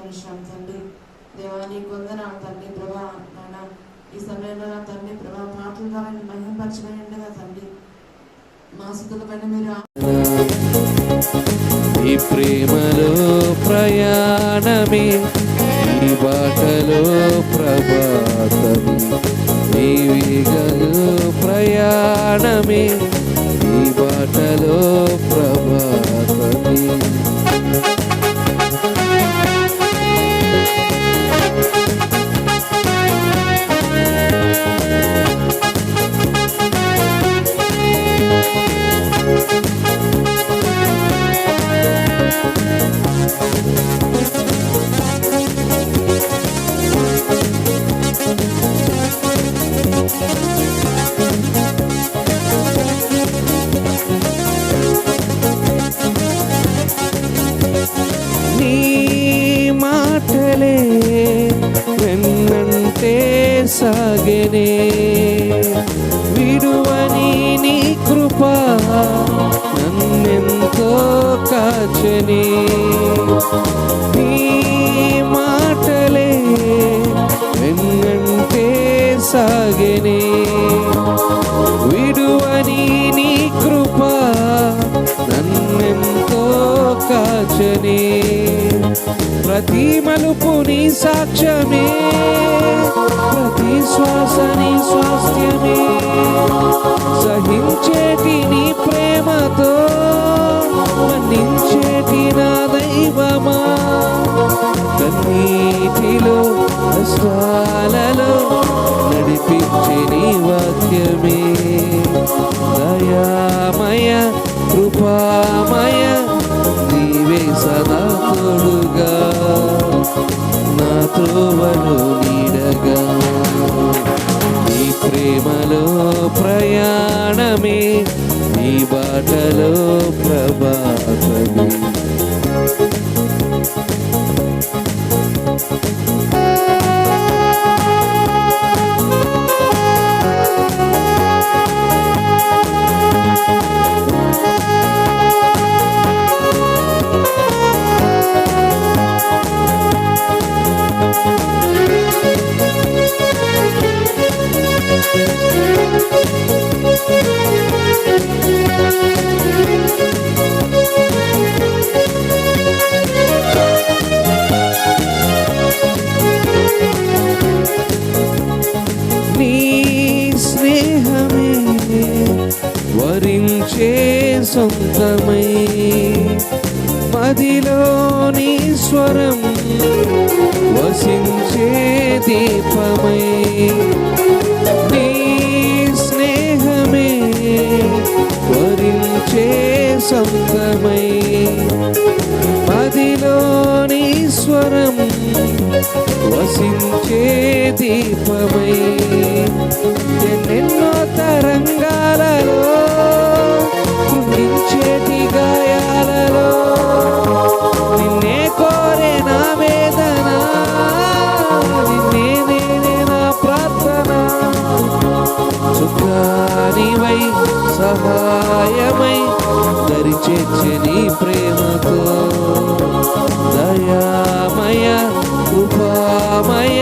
స్తోత్రం తండ్రి. దేవా నీకు వందనాలు తండ్రి. ప్రభా నాయన ఈ సమయంలో నా తండ్రి ప్రభా పాటల ద్వారా మహిమపరచబడిండగా తండ్రి మా స్థుతుల పైన మీరు ఈ ప్రేమలో ప్రయాణమే, ఈ బాటలో ప్రభాతమే, ఈ వేగలో ప్రయాణమే, ఈ బాటలో ప్రభాతమే. సాగెనే విడువని నీ కృప నన్నెంతో కాచెనే. నీ మాటలే వెన్నంటే సాగెనే విడువని నీ కృప నన్నెంతో కాచెనే. ప్రతి మలుపు నీ సాక్ష్యమే, ప్రతి శ్వాస నీ స్వాస్థ్యమే. సహించేటి నీ ప్రేమతో మన్నించేటి నా దైవమా. కన్నీటిలో కష్టాలలో నడిపించే నీ వాక్యమే. దయామయ కృపామయ నీవే సదా తోడుగా నా త్రోవలో నీడగా. ఈ ప్రేమలో ప్రయాణమే, ఈ బాటలో ప్రభాతమే. వరించే సొంతమై మదిలోని స్వరం వసించే దీపమై. నీ స్నేహమే వరించే సొంతమై మదిలోని స్వరం వసించే దీపమై. ఎన్నెన్నో తరంగాలలో కృంగించేటి గాయాలలో నిన్నే కోరే నా వేదన, నిన్నే నేనే నా ప్రార్థన. సుఖానివై సహాయమై దరిచేర్చే నీ ప్రేమతో. దయామయ కృపామయ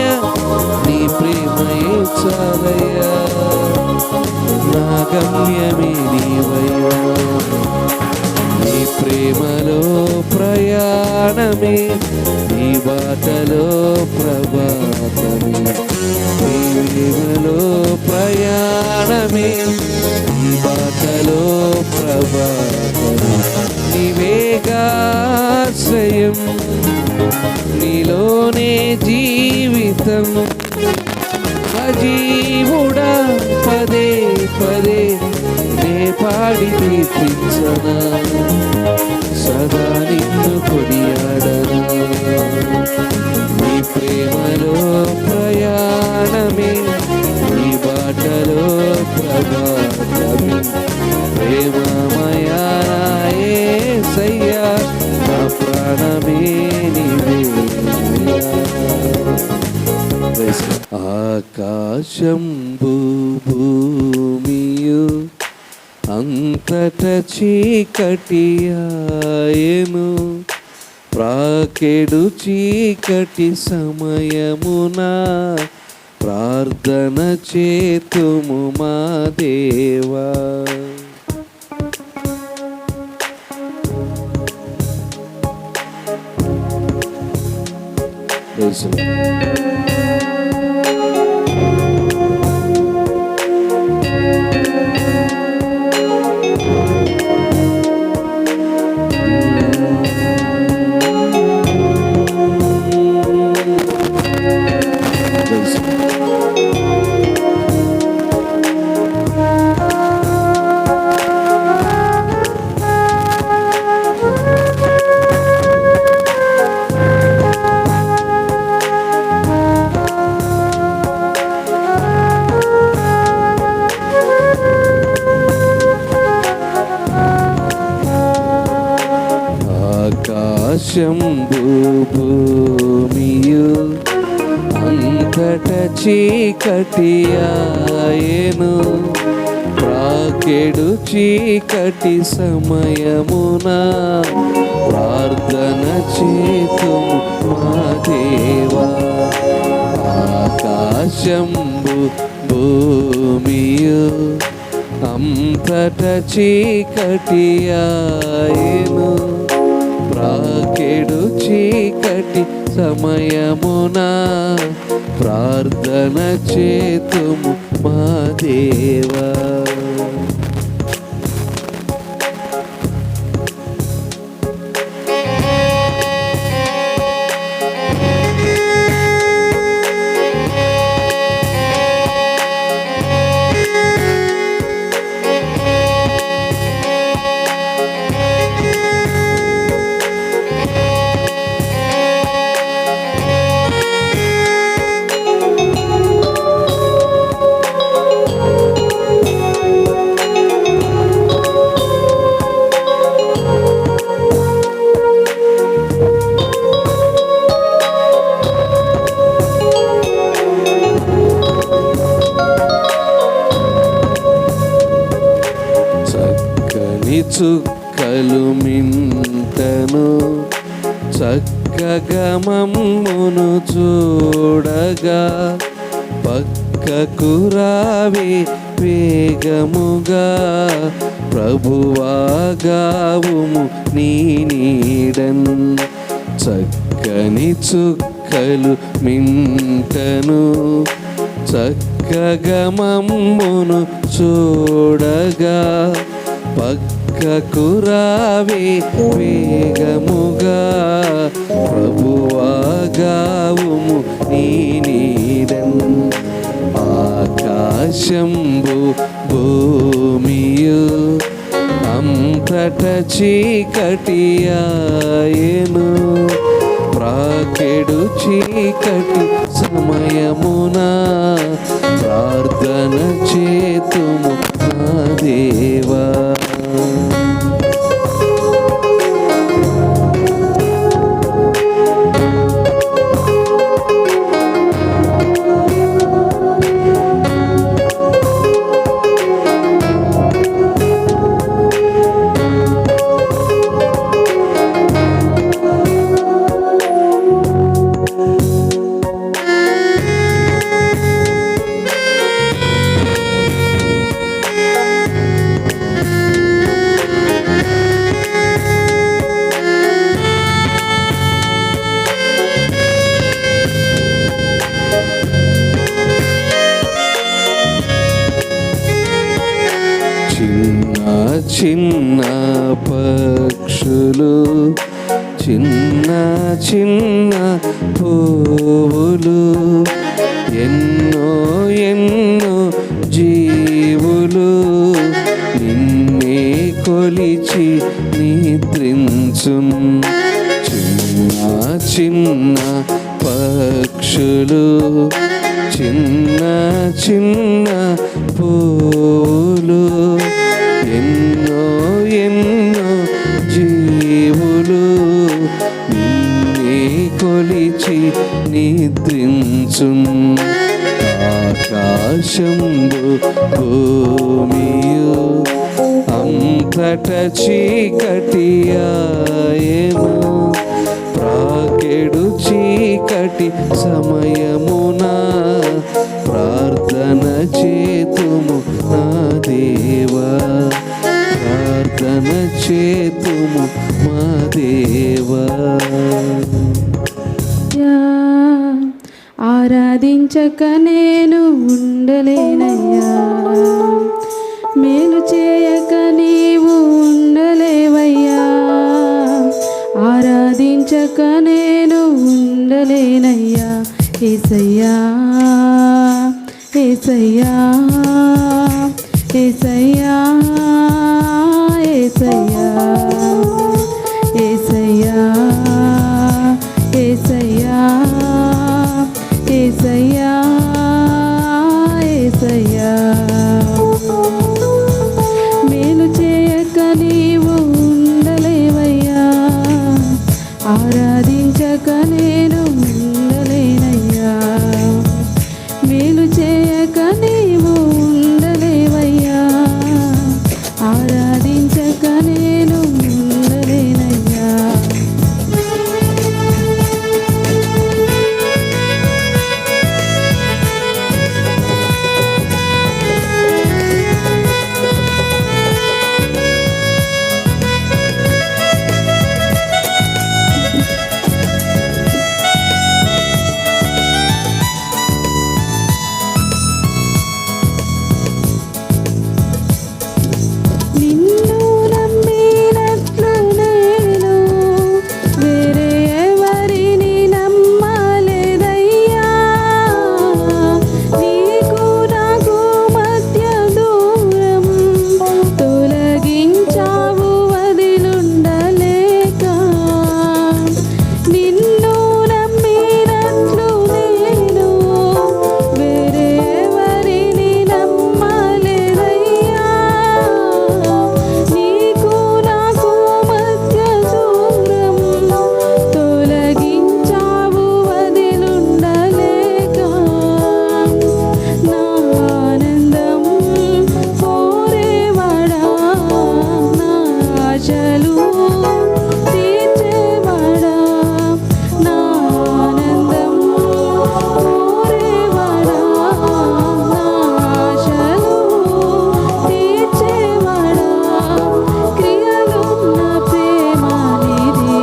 నీ ప్రేమయే చాలయ్యా. నా గమ్యమే నీవయ్యా. నీ ప్రేమలో ప్రయాణమే, నీ బాటలో ప్రభాతమే. నీ ప్రేమలో ప్రయాణమే, నీ బాటలో ప్రభాతమే. నీవేగాశ్రయం, నీలోనే జీవితం. సజీవుడా పదే పదే నే పాడి కీర్తించనా, సదా నిన్ను కొనియాడనా. నీ ప్రేమలో ప్రయాణమే, నీ బాటలో ప్రభాతమే. ప్రేమమయా యేసయ్యా, నా ప్రాణమే నీవే. ఆకాశం భూమియు అంతట చీకటియాయెను, ప్రాకెడు చీకటి సమయమున ప్రార్థన చేతుము మా దేవా. ఆకాశంబు భూమియు అంతట చీకటియాయెను, ప్రాకెడు చీకటి సమయమున ప్రార్థన చేతుము మా దేవా. ఆకాశంబు భూమియు అంతట చీకటియాయెను, ప్రాకెడు చీకటి సమయమున ప్రార్థన చేతుము మా దేవా. చుక్కలు మింటను చక్కగా మమ్మును చూడగా, పక్కకు రావే వేగముగా ప్రభువాగావుము నీ నీడన్. చక్కని చుక్కలు మింటను చక్కగా మమ్మును చూడగా, పక్కకు రావే వేగముగా ప్రభువాగావుము నీ నీడన్. ఆకాశంబు భూమియు అంతట చీకటియాయెను, ప్రాకెడు చీకటి సమయమున ప్రార్థన చేతుము మా దేవా. చిన్న పక్షులు చిన్న చిన్న పువ్వులు ఎన్నో ఎన్నో జీవులు నిన్నే కొలిచి నిద్రించున్. చిన్న చిన్న పక్షులు చిన్న చిన్న పువ్వులు ఎన్నో ఎన్నో జీవులు నిన్నే కొలిచి నిద్రించున్. ఆకాశంబు భూమియు అంతట చీకటియాయెను, రాకెడు చీకటి సమయమున ప్రార్థన చేతుము నా దేవా, ప్రార్థన చేతుము మా దేవా. ఆరాధించక నేను ఉండలేనయ్యా, మేలు చేయక నీవు ఉండలేవయ్యా. ఆరాధించక నేను ఉండలేనయ్యా. యేసయ్యా యేసయ్యా యేసయ్యా యేసయ్యా యేసయ్యా యేసయ్యా యేసయ్యా యేసయ్యా. మేలు చేయక నీవు ఉండలేవయ్యా, ఆరాధించక నేను ఉండలేనయ్యా. మేలు చేయక నీవు ఉండలేవయ్యా, ఆరాధించక నేను ఉండలేనయ్యా. నిన్ను నమ్మినట్లు నేను వేరే ఎవరిని నమ్మలేదయ్యా. నీకు నాకు మధ్య దూరం తొలగించావు వదిలుండలేక. నిన్ను నమ్మినట్లు నేను వేరే ఎవరిని నమ్మలేదయ్యా. నీకు నాకు మధ్య దూరం తొలగించావు వదిలుండలేక. నా ఆనందం కోరేవాడా, నా ఆశలు తీర్చేవాడా. నా ఆనందం కోరేవాడా, నా ఆశలు తీర్చేవాడా. క్రియలున్న ప్రేమ నీది,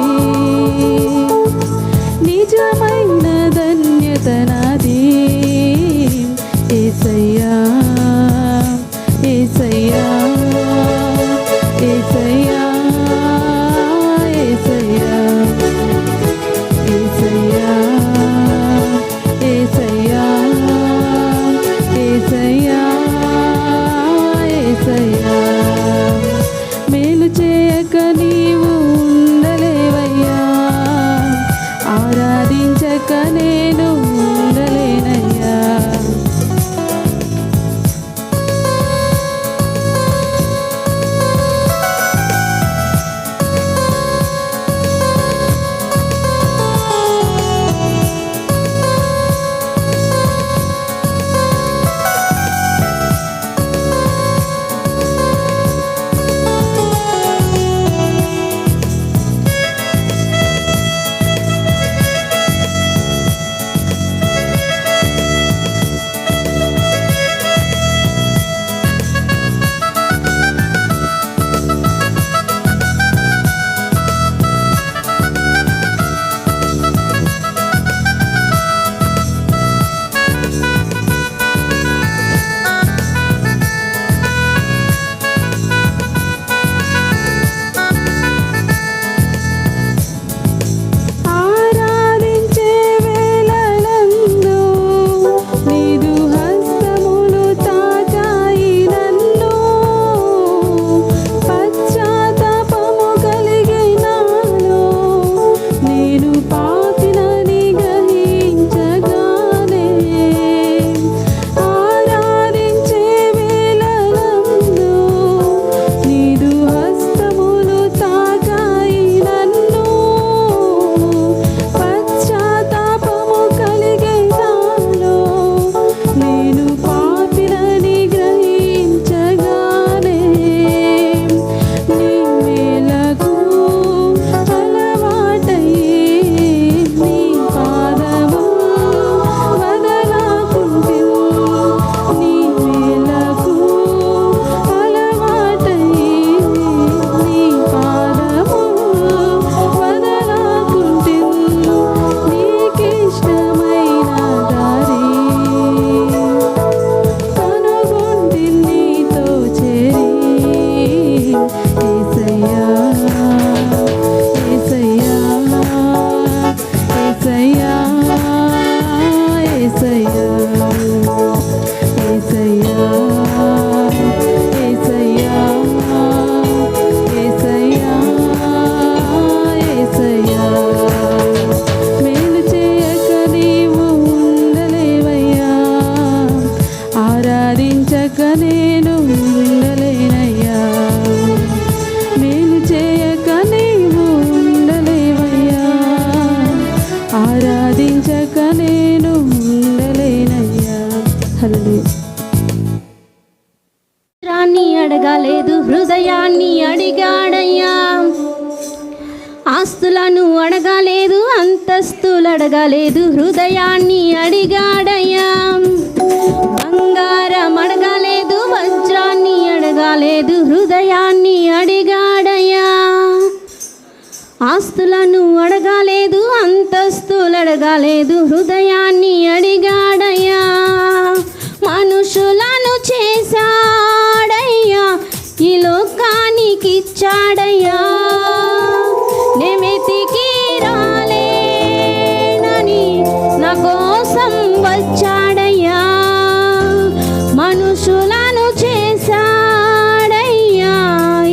నిజమైన ధన్యత నాది. యేసయ్యా యేసయ్యా యేసయ్యా యేసయ్యా యేసయ్యా యేసయ్యా యేసయ్యా యేసయ్యా. మేలు చేయక నీవు ఉండలేవయ్యా, ఆరాధించక నేను ఉండలేనయ్యా. ఉండలేనయ్యా యేసయ్యా యేసయ్యా యేసయ్యా యేసయ్యా యేసయ్యా మేలు చేయక నీవు ఉండలేవయ్యా ఆరాధించక నేను ఉండలేనయ్యా మేలు చేయక నీవు ఉండలేవయ్యా ఆరాధించక నేను ఉండలేనయ్యా. హల్లెలూయా. రాన్ని అడగలేదు హృదయాన్ని అడిగాడయ్యా ఆస్తులను అడగలేదు అంతస్తులు అడగలేదు హృదయాన్ని అడిగాడయ్యా బంగారం అడగలేదు వజ్రాన్ని అడగలేదు హృదయాన్ని అడిగాడయ్యా ఆస్తులను అడగలేదు అంతస్తులు అడగలేదు హృదయాన్ని అడిగాడయ్యా మనుషులను చేశాడయ్యా ఈ లోకానికి ఇచ్చాడయ్యా నెమెతికి రాలేనని నా కోసం వచ్చాడయ్యా మనుషులను చేశాడయ్యా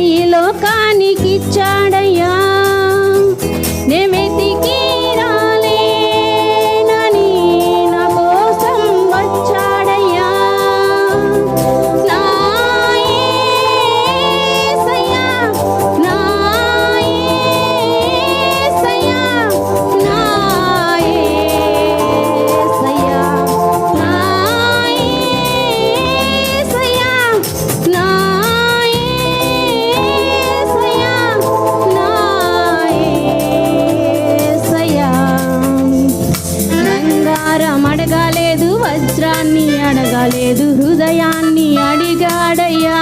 ఈ లోకానికి ఇచ్చాడయ్యా నెమెతికి రాలేనని నా కోసం వచ్చాడయ్యా నా యేసయ్యా నా యేసయ్యా నా యేసయ్యా నా యేసయ్యా నా యేసయ్యా నా యేసయ్యా బంగారం అడగలేదు వజ్రాన్ని అడగలేదు హృదయాన్ని అడిగాడయ్యా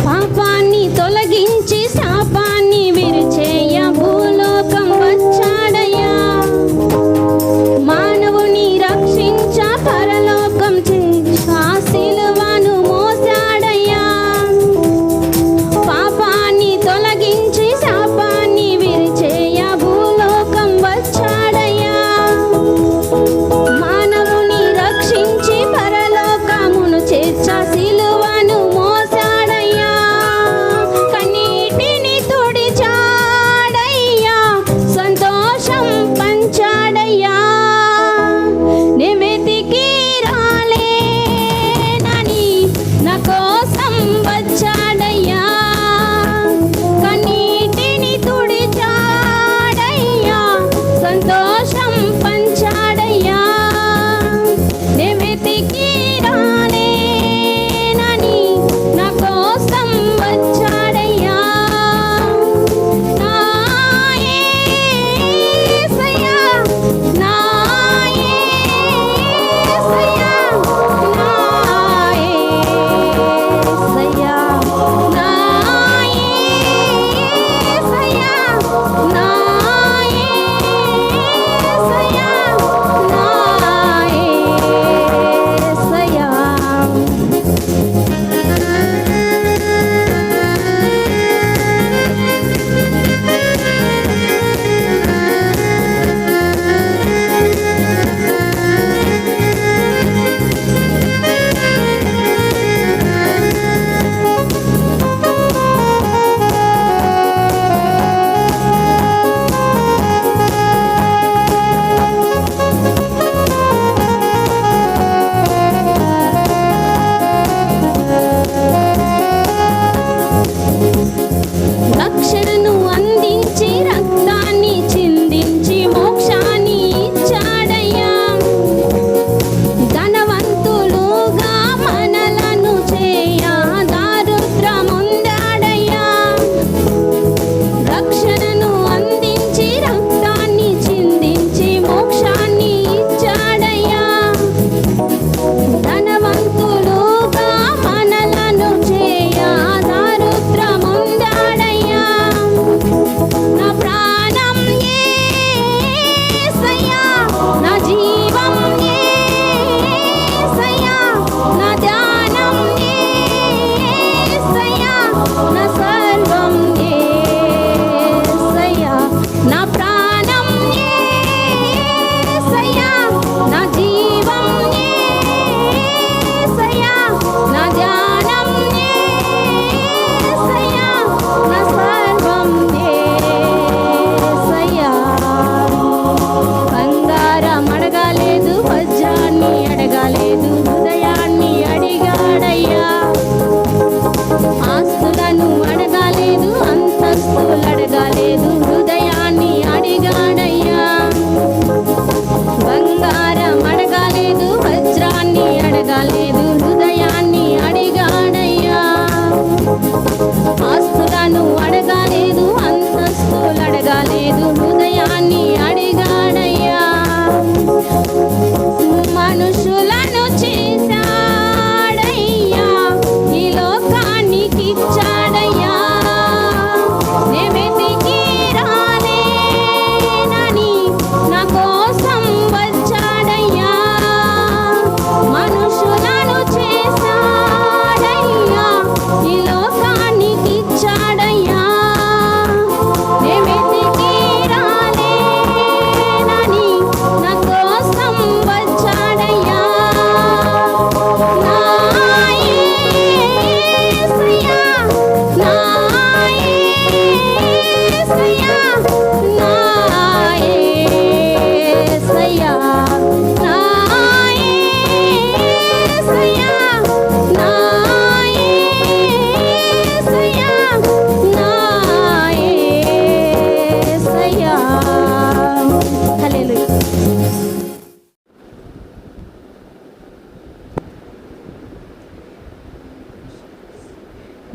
పాపాన్ని తొలగించి శాపాన్ని విరిచేయ భూలోకం వచ్చాడయ్యా మానవుని రక్షించ పరలోకం చేసా సిలువను మోసాడయ్యా పాపాన్ని తొలగించి శాపాన్ని విరిచేయ భూలోకం వచ్చాడయ్యా మానవుని రక్షించి పరలోకమును చేర్చ సిలువను మోసాడయ్యా కన్నీటిని తుడిచాడయ్యా సంతోషం పంచాడయ్యా నెమెతికి రాలేనని నా కోసం వచ్చాడయ్యా కన్నీటిని తుడిచాడయ్యా సంతోషం పంచాడయ్యా నెమెతికి రాలేనని నా కోసం వచ్చాడయ్యా నా యేసయ్యా నా యేసయ్యా నా యేసయ్యా నా యేసయ్యా నా యేసయ్యా నా యేసయ్యా రక్షణను అందించి రక్తాన్ని చిందించి మోక్షాన్ని ఇచ్చాడయ్యా ధనవంతులుగా మనలను చేయ దారుద్రముందాడయ్యా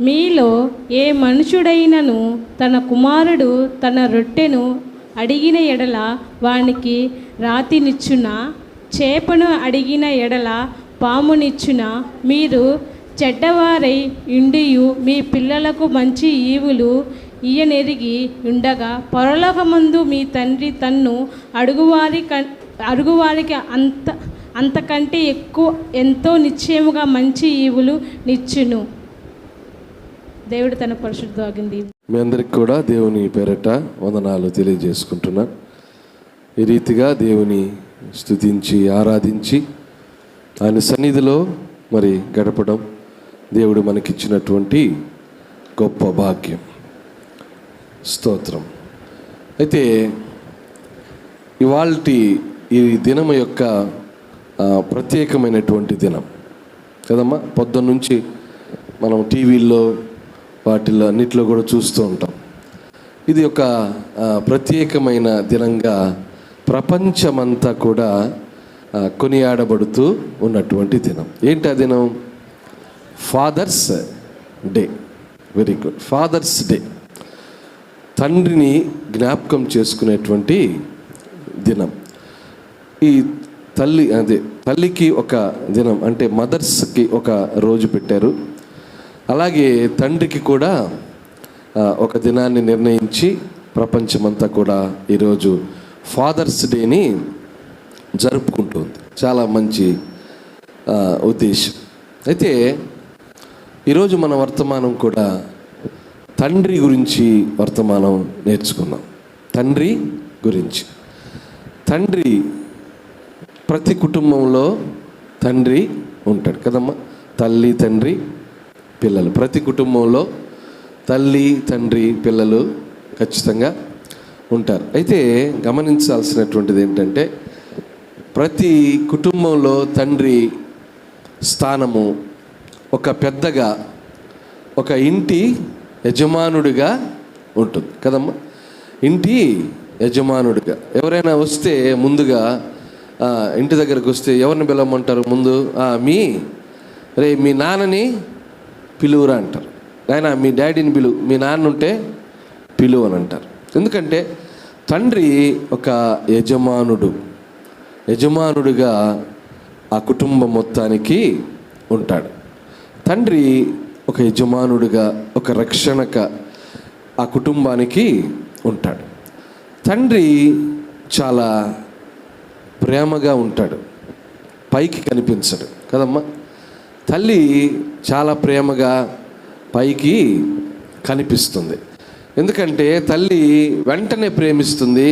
మీలో ఏ మనుషుడైనను తన కుమారుడు తన రొట్టెను అడిగిన ఎడల వానికి రాతినిచ్చునా, చేపను అడిగిన ఎడల పామునిచ్చునా? మీరు చెడ్డవారై ఉండియు మీ పిల్లలకు మంచి ఈవులు ఇయ్యనెరిగి ఉండగా పరలోకమందు మీ తండ్రి తన్ను అడుగువారికి అంతకంటే ఎక్కువ ఎంతో నిశ్చయముగా మంచి ఈవులు నిచ్చును. దేవుడు తన పరిశుద్ధ వాగింది. మీ అందరికి కూడా దేవుని పేరట వందనాలు తెలియజేసుకుంటున్నాను. ఈ రీతిగా దేవుని స్తుతించి ఆరాధించి ఆయన సన్నిధిలో మరి గడపడం దేవుడు మనకిచ్చినటువంటి గొప్ప భాగ్యం. స్తోత్రం. అయితే ఇవాల్టి ఈ దినం యొక్క ప్రత్యేకమైనటువంటి దినం కదమ్మా. పొద్దున్నుంచి మనం టీవీల్లో వాటిల్లో అన్నిట్లో కూడా చూస్తూ ఉంటాం. ఇది ఒక ప్రత్యేకమైన దినంగా ప్రపంచమంతా కూడా కొనియాడబడుతూ ఉన్నటువంటి దినం. ఏంటి ఆ దినం? Father's day. Very good. Father's day, తండ్రిని జ్ఞాపకం చేసుకునేటువంటి దినం. ఈ తల్లికి ఒక దినం అంటే మదర్స్కి ఒక రోజు పెట్టారు. అలాగే తండ్రికి కూడా ఒక దినాన్ని నిర్ణయించి ప్రపంచమంతా కూడా ఈరోజు ఫాదర్స్ డేని జరుపుకుంటుంది. చాలా మంచి ఉద్దేశం. అయితే ఈరోజు మన వర్తమానం కూడా తండ్రి గురించి వర్తమానం నేర్చుకున్నాం. తండ్రి గురించి. తండ్రి ప్రతి కుటుంబంలో తండ్రి ఉంటాడు కదమ్మా. తల్లి, తండ్రి, పిల్లలు. ప్రతి కుటుంబంలో తల్లి, తండ్రి, పిల్లలు ఖచ్చితంగా ఉంటారు. అయితే గమనించాల్సినటువంటిది ఏంటంటే ప్రతి కుటుంబంలో తండ్రి స్థానము ఒక పెద్దగా, ఒక ఇంటి యజమానుడిగా ఉంటుంది కదమ్మా. ఇంటి యజమానుడిగా. ఎవరైనా వస్తే ముందుగా ఇంటి దగ్గరకు వస్తే ఎవరిని పిలవమంటారు? ముందు మీ నాన్నని పిలువురా అంటారు. ఆయన మీ డాడీని పిలువు, మీ నాన్న ఉంటే పిలువు అని అంటారు. ఎందుకంటే తండ్రి ఒక యజమానుడుగా ఆ కుటుంబం మొత్తానికి ఉంటాడు. తండ్రి ఒక యజమానుడిగా, ఒక రక్షణక ఆ కుటుంబానికి ఉంటాడు. తండ్రి చాలా ప్రేమగా ఉంటాడు, పైకి కనిపించడు కదమ్మా. తల్లి చాలా ప్రేమగా పైకి కనిపిస్తుంది. ఎందుకంటే తల్లి వెంటనే ప్రేమిస్తుంది,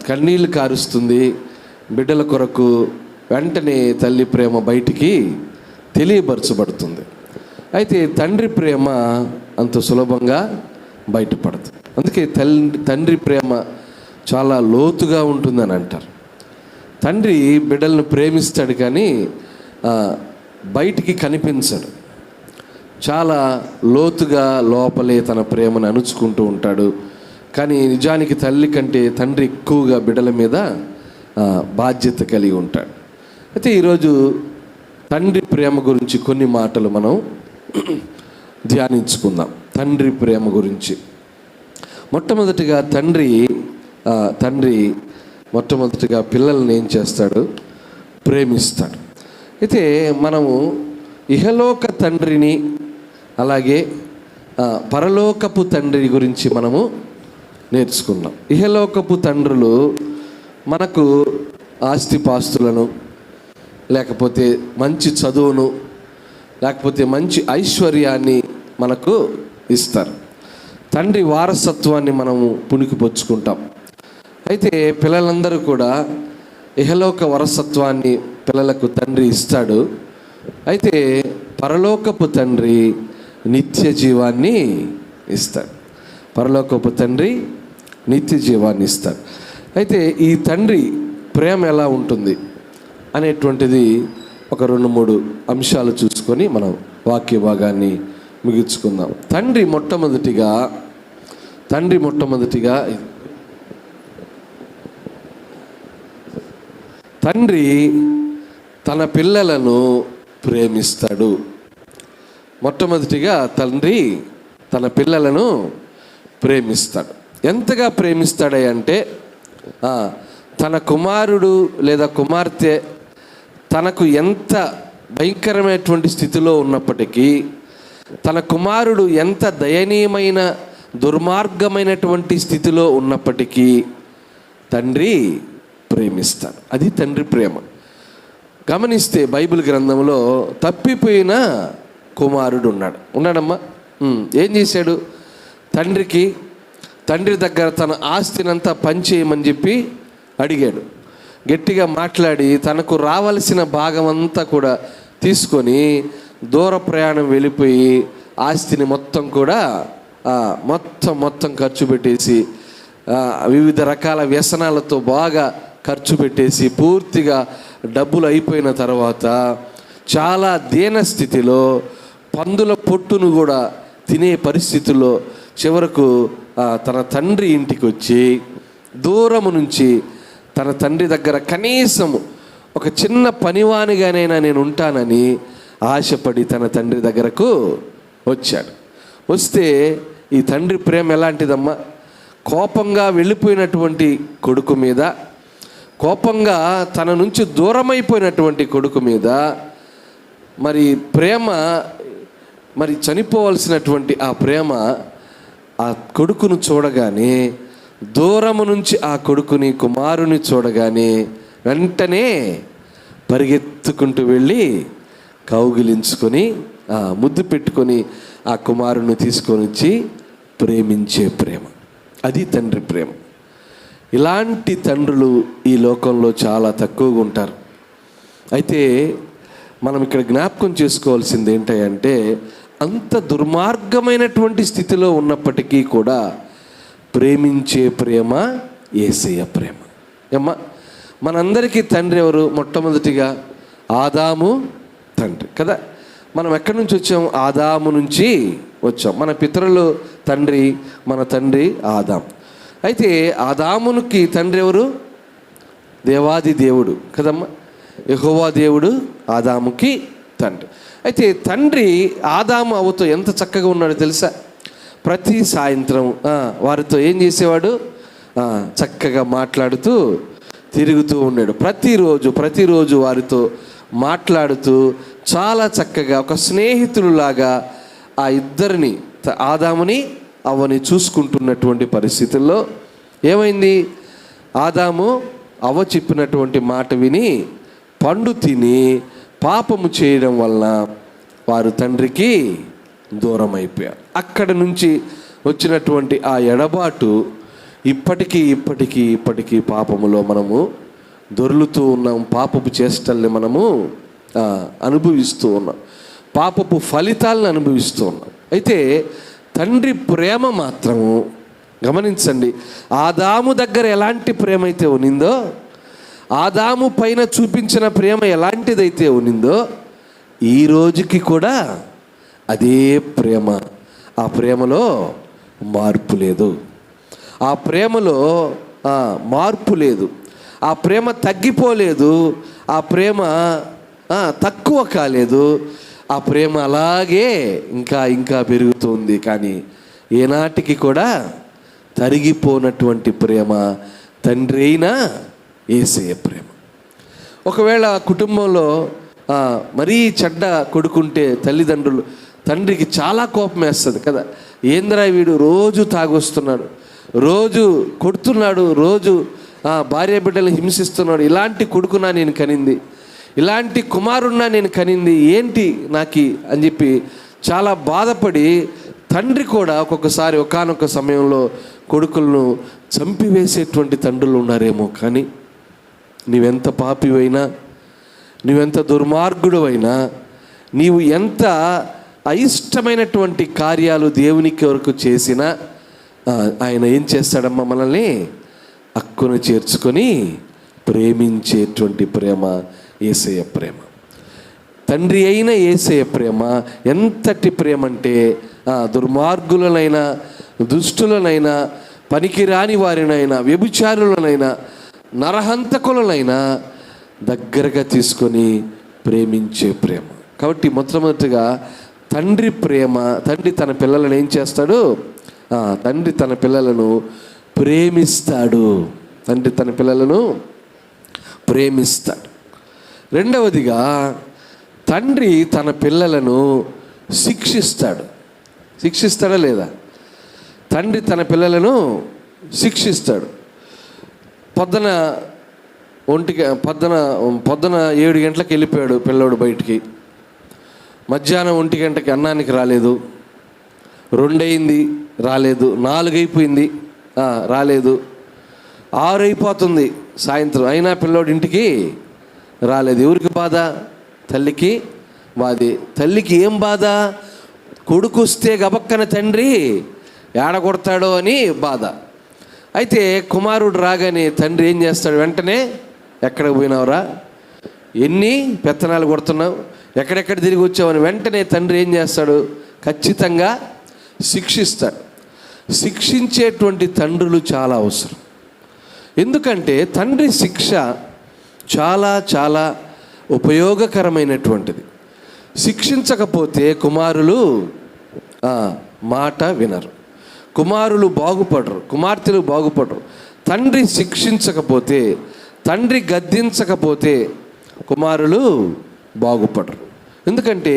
కన్నీళ్ళు కారుస్తుంది బిడ్డల కొరకు. వెంటనే తల్లి ప్రేమ బయటికి తెలియపరచబడుతుంది. అయితే తండ్రి ప్రేమ అంత సులభంగా బయటపడదు. అందుకే తండ్రి ప్రేమ చాలా లోతుగా ఉంటుందని అంటారు. తండ్రి బిడ్డలను ప్రేమిస్తాడు కానీ బయటికి కనిపించడు. చాలా లోతుగా లోపలే తన ప్రేమను అణుచుకుంటూ ఉంటాడు. కానీ నిజానికి తల్లి కంటే తండ్రి ఎక్కువగా బిడ్డల మీద బాధ్యత కలిగి ఉంటాడు. అయితే ఈరోజు తండ్రి ప్రేమ గురించి కొన్ని మాటలు మనం ధ్యానించుకుందాం. తండ్రి ప్రేమ గురించి. మొట్టమొదటిగా తండ్రి మొట్టమొదటిగా పిల్లల్ని ఏం చేస్తాడు? ప్రేమిస్తాడు. అయితే మనము ఇహలోక తండ్రిని అలాగే పరలోకపు తండ్రి గురించి మనము నేర్చుకున్నాం. ఇహలోకపు తండ్రులు మనకు ఆస్తిపాస్తులను, లేకపోతే మంచి చదువును, లేకపోతే మంచి ఐశ్వర్యాన్ని మనకు ఇస్తారు. తండ్రి వారసత్వాన్ని మనము పుణికిపుచ్చుకుంటాం. అయితే పిల్లలందరూ కూడా ఇహలోక వారసత్వాన్ని పిల్లలకు తండ్రి ఇస్తాడు. అయితే పరలోకపు తండ్రి నిత్య జీవాన్ని ఇస్తాడు. పరలోకపు తండ్రి నిత్య జీవాన్ని ఇస్తాడు. అయితే ఈ తండ్రి ప్రేమ ఎలా ఉంటుంది అనేటువంటిది ఒక 2-3 అంశాలు చూసుకొని మనం వాక్య భాగాన్ని ముగించుకుందాం. తండ్రి మొట్టమొదటిగా తండ్రి తన పిల్లలను ప్రేమిస్తాడు. మొట్టమొదటిగా తండ్రి తన పిల్లలను ప్రేమిస్తాడు. ఎంతగా ప్రేమిస్తాడంటే తన కుమారుడు లేదా కుమార్తె తనకు ఎంత భయంకరమైనటువంటి స్థితిలో ఉన్నప్పటికీ, తన కుమారుడు ఎంత దయనీయమైన దుర్మార్గమైనటువంటి స్థితిలో ఉన్నప్పటికీ తండ్రి ప్రేమిస్తాడు. అది తండ్రి ప్రేమ. గమనిస్తే బైబిల్ గ్రంథంలో తప్పిపోయిన కుమారుడు ఉన్నాడమ్మా. ఏం చేశాడు? తండ్రి దగ్గర తన ఆస్తినంతా పంచేయమని చెప్పి అడిగాడు. గట్టిగా మాట్లాడి తనకు రావాల్సిన భాగం అంతా కూడా తీసుకొని దూర ప్రయాణం వెళ్ళిపోయి ఆస్తిని మొత్తం కూడా మొత్తం ఖర్చు పెట్టేసి వివిధ రకాల వ్యసనాలతో బాగా ఖర్చు పెట్టేసి పూర్తిగా డబ్బులు అయిపోయిన తర్వాత చాలా దీన స్థితిలో పందుల పొట్టును కూడా తినే పరిస్థితుల్లో చివరకు తన తండ్రి ఇంటికి వచ్చి దూరము నుంచి తన తండ్రి దగ్గర కనీసం ఒక చిన్న పనివానిగానైనా నేను ఉంటానని ఆశపడి తన తండ్రి దగ్గరకు వచ్చాడు. వస్తే ఈ తండ్రి ప్రేమ ఎలాంటిదమ్మా? కోపంగా వెళ్ళిపోయినటువంటి కొడుకు మీద, కోపంగా తన నుంచి దూరమైపోయినటువంటి కొడుకు మీద మరి ప్రేమ, మరి చనిపోవలసినటువంటి ఆ ప్రేమ ఆ కొడుకును చూడగానే, దూరము నుంచి ఆ కొడుకుని కుమారుని చూడగానే వెంటనే పరిగెత్తుకుంటూ వెళ్ళి కౌగిలించుకొని ముద్దు పెట్టుకొని ఆ కుమారుని తీసుకొని వచ్చి ప్రేమించే ప్రేమ. అది తండ్రి ప్రేమ. ఇలాంటి తండ్రులు ఈ లోకంలో చాలా తక్కువగా ఉంటారు. అయితే మనం ఇక్కడ జ్ఞాపకం చేసుకోవాల్సింది ఏంటంటే, అంత దుర్మార్గమైనటువంటి స్థితిలో ఉన్నప్పటికీ కూడా ప్రేమించే ప్రేమ యేసయ్య ప్రేమ. ఏమ్మా, మనందరికీ తండ్రి ఎవరు? మొట్టమొదటిగా ఆదాము తండ్రి కదా. మనం ఎక్కడి నుంచి వచ్చాం? ఆదాము నుంచి వచ్చాం. మన పితరులు తండ్రి, మన తండ్రి ఆదాం. అయితే ఆదామునికి తండ్రి ఎవరు? దేవాది దేవుడు కదమ్మా. యెహోవా దేవుడు ఆదాముకి తండ్రి. అయితే తండ్రి ఆదాము అవ్వతో ఎంత చక్కగా ఉన్నాడో తెలుసా? ప్రతి సాయంత్రం వారితో ఏం చేసేవాడు? చక్కగా మాట్లాడుతూ తిరుగుతూ ఉన్నాడు. ప్రతిరోజు వారితో మాట్లాడుతూ చాలా చక్కగా ఒక స్నేహితులులాగా ఆ ఇద్దరిని, ఆదాముని అవ్వని చూసుకుంటున్నటువంటి పరిస్థితుల్లో ఏమైంది? ఆదాము అవ్వ చెప్పినటువంటి మాట విని పండు తిని పాపము చేయడం వలన వారు తండ్రికి దూరం అయిపోయారు. అక్కడి నుంచి వచ్చినటువంటి ఆ ఎడబాటు ఇప్పటికీ పాపములో మనము దొర్లుతూ ఉన్నాం. పాపపు చేష్టల్ని మనము అనుభవిస్తూ ఉన్నాం. పాపపు ఫలితాలను అనుభవిస్తూ ఉన్నాం. అయితే తండ్రి ప్రేమ మాత్రము గమనించండి, ఆదాము దగ్గర ఎలాంటి ప్రేమ అయితే ఉన్నిందో, ఆదాము పైన చూపించిన ప్రేమ ఎలాంటిదైతే ఉన్నిందో, ఈ రోజుకి కూడా అదే ప్రేమ. ఆ ప్రేమలో మార్పు లేదు. ఆ ప్రేమలో మార్పు లేదు. ఆ ప్రేమ తగ్గిపోలేదు. ఆ ప్రేమ తక్కువ కాలేదు. ఆ ప్రేమ అలాగే ఇంకా పెరుగుతుంది. కానీ ఏనాటికి కూడా తరిగిపోనటువంటి ప్రేమ తండ్రి అయినా యేసయ్య ప్రేమ. ఒకవేళ కుటుంబంలో మరీ చెడ్డ కొడుకుంటే తల్లిదండ్రులు, తండ్రికి చాలా కోపం వేస్తుంది కదా. ఏంద్రా వీడు రోజు తాగొస్తున్నాడు, రోజు కొడుతున్నాడు, రోజు భార్య బిడ్డలు హింసిస్తున్నాడు, ఇలాంటి కొడుకునా నేను కనింది, ఇలాంటి కుమారున్నా నేను కనింది, ఏంటి నాకి అని చెప్పి చాలా బాధపడి తండ్రి కూడా ఒక్కొక్కసారి ఒకానొక సమయంలో కొడుకులను చంపివేసేటువంటి తండ్రులు ఉన్నారేమో. కానీ నీవెంత పాపివైనా, నీవెంత దుర్మార్గుడు అయినా, నీవు ఎంత అయిష్టమైనటువంటి కార్యాలు దేవునికి వరకు చేసినా ఆయన ఏం చేస్తాడమ్మా? మనల్ని అక్కును చేర్చుకొని ప్రేమించేటువంటి ప్రేమ యేసయ్య ప్రేమ. తండ్రి అయిన యేసయ్య ప్రేమ ఎంతటి ప్రేమ అంటే దుర్మార్గులనైనా, దుష్టులనైనా, పనికిరాని వారినైనా, వ్యభిచారులనైనా, నరహంతకులనైనా దగ్గరగా తీసుకొని ప్రేమించే ప్రేమ. కాబట్టి మొట్టమొదటిగా తండ్రి ప్రేమ. తండ్రి తన పిల్లలను ఏం చేస్తాడు? తండ్రి తన పిల్లలను ప్రేమిస్తాడు. తండ్రి తన పిల్లలను ప్రేమిస్తాడు. రెండవదిగా తండ్రి తన పిల్లలను శిక్షిస్తాడు. శిక్షిస్తాడా లేదా? తండ్రి తన పిల్లలను శిక్షిస్తాడు. పొద్దున 7 గంటలకు వెళ్ళిపోయాడు పిల్లోడు బయటికి. మధ్యాహ్నం 1 గంటకి అన్నానికి రాలేదు. 2 అయింది రాలేదు. 4 అయిపోయింది రాలేదు. 6 అయిపోతుంది సాయంత్రం, అయినా పిల్లోడు ఇంటికి రాలేదు. ఎవరికి బాధ? తల్లికి బాధే. తల్లికి ఏం బాధ? కొడుకు వస్తే గబక్కన తండ్రి ఏడగొడతాడో అని బాధ. అయితే కుమారుడు రాగానే తండ్రి ఏం చేస్తాడు? వెంటనే ఎక్కడికి పోయినావురా, ఎన్ని పెత్తనాలు కొడుతున్నావు, ఎక్కడెక్కడ తిరిగి వచ్చావని వెంటనే తండ్రి ఏం చేస్తాడు? ఖచ్చితంగా శిక్షిస్తాడు. శిక్షించేటువంటి తండ్రులు చాలా అవసరం. ఎందుకంటే తండ్రి శిక్ష చాలా చాలా ఉపయోగకరమైనటువంటిది. శిక్షించకపోతే కుమారులు మాట వినరు, కుమారులు బాగుపడరు, కుమార్తెలు బాగుపడరు. తండ్రి శిక్షించకపోతే, తండ్రి గద్దించకపోతే కుమారులు బాగుపడరు. ఎందుకంటే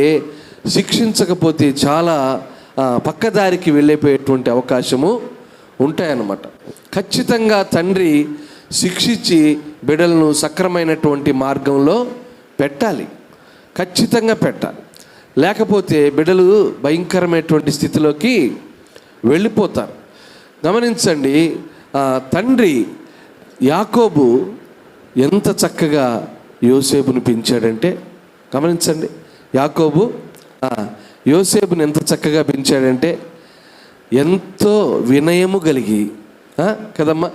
శిక్షించకపోతే చాలా పక్కదారికి వెళ్ళిపోయేటువంటి అవకాశము ఉంటాయన్నమాట. ఖచ్చితంగా తండ్రి శిక్షించి బిడ్డలను సక్రమైనటువంటి మార్గంలో పెట్టాలి, ఖచ్చితంగా పెట్టాలి. లేకపోతే బిడ్డలు భయంకరమైనటువంటి స్థితిలోకి వెళ్ళిపోతారు. గమనించండి, తండ్రి యాకోబు ఎంత చక్కగా యోసేపుని పెంచాడంటే, గమనించండి, యాకోబు యోసేపుని ఎంత చక్కగా పెంచాడంటే ఎంతో వినయము కలిగి కదమ్మా,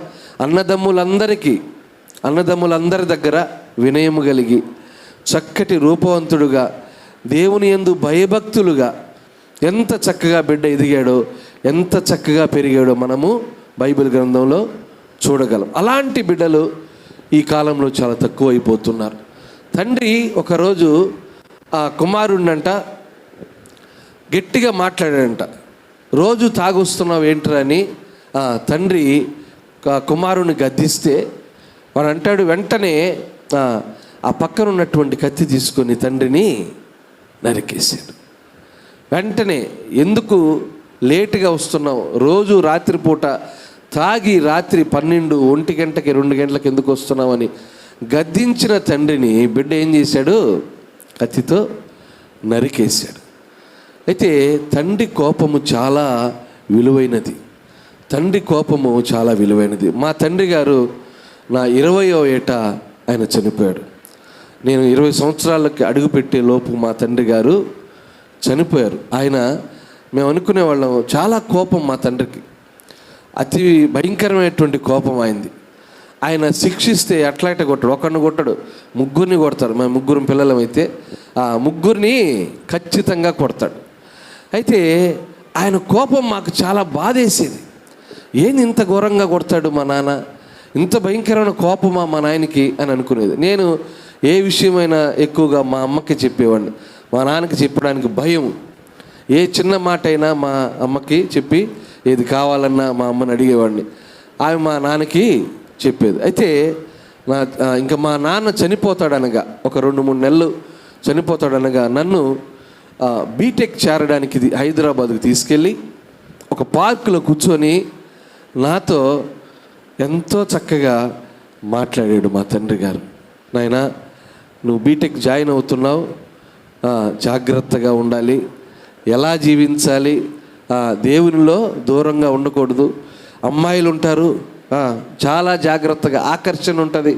అన్నదమ్ములందరి దగ్గర వినయము కలిగి చక్కటి రూపవంతుడుగా, దేవుని యందు భయభక్తులుగా ఎంత చక్కగా బిడ్డ ఎదిగాడో, ఎంత చక్కగా పెరిగాడో మనము బైబిల్ గ్రంథంలో చూడగలం. అలాంటి బిడ్డలు ఈ కాలంలో చాలా తక్కువ అయిపోతున్నారు. తండ్రి ఒకరోజు ఆ కుమారుడినంట గట్టిగా మాట్లాడాడంట. రోజు తాగొస్తున్నావు ఏంట్రా అని తండ్రి కుమారుని గద్దిస్తే వాడు అంటాడు, వెంటనే ఆ పక్కన ఉన్నటువంటి కత్తి తీసుకొని తండ్రిని నరికేశాడు. వెంటనే, ఎందుకు లేటుగా వస్తున్నావు, రోజు రాత్రిపూట తాగి రాత్రి 12, 1 గంటకి 2 గంటలకు ఎందుకు వస్తున్నావు అని గద్దించిన తండ్రిని బిడ్డ ఏం చేశాడు? కత్తితో నరికేశాడు. అయితే తండ్రి కోపము చాలా విలువైనది. తండ్రి కోపము చాలా విలువైనది. మా తండ్రి గారు నా 20వ ఏట ఆయన చనిపోయాడు. నేను 20 సంవత్సరాలకి అడుగుపెట్టే లోపు మా తండ్రి గారు చనిపోయారు. మేము అనుకునేవాళ్ళం, చాలా కోపం మా తండ్రికి, అతి భయంకరమైనటువంటి కోపం అయింది. ఆయన శిక్షిస్తే అట్లా కొట్టాడు, ఒకరిని కొట్టాడు, 3 కొడతాడు. మేము 3 పిల్లలం అయితే 3 ఖచ్చితంగా కొడతాడు. అయితే ఆయన కోపం మాకు చాలా బాధేసేది. ఏంది ఇంత ఘోరంగా కొడతాడు మా నాన్న, ఇంత భయంకరమైన కోపమా మా నాయనకి అని అనుకునేది. నేను ఏ విషయమైనా ఎక్కువగా మా అమ్మకి చెప్పేవాడిని, మా నాన్నకి చెప్పడానికి భయం. ఏ చిన్న మాట అయినా మా అమ్మకి చెప్పి ఏది కావాలన్నా మా అమ్మని అడిగేవాడిని, ఆమె మా నాన్నకి చెప్పేది. అయితే ఇంకా మా నాన్న చనిపోతాడనగా, ఒక 2-3 నెలలు చనిపోతాడనగా నన్ను బీటెక్ చేరడానికి హైదరాబాద్కి తీసుకెళ్ళి ఒక పార్కులో కూర్చొని నాతో ఎంతో చక్కగా మాట్లాడాడు మా తండ్రి గారు. నాయనా, నువ్వు బీటెక్ జాయిన్ అవుతున్నావు, జాగ్రత్తగా ఉండాలి, ఎలా జీవించాలి, దేవునిలో దూరంగా ఉండకూడదు, అమ్మాయిలు ఉంటారు, చాలా జాగ్రత్తగా, ఆకర్షణ ఉంటుంది,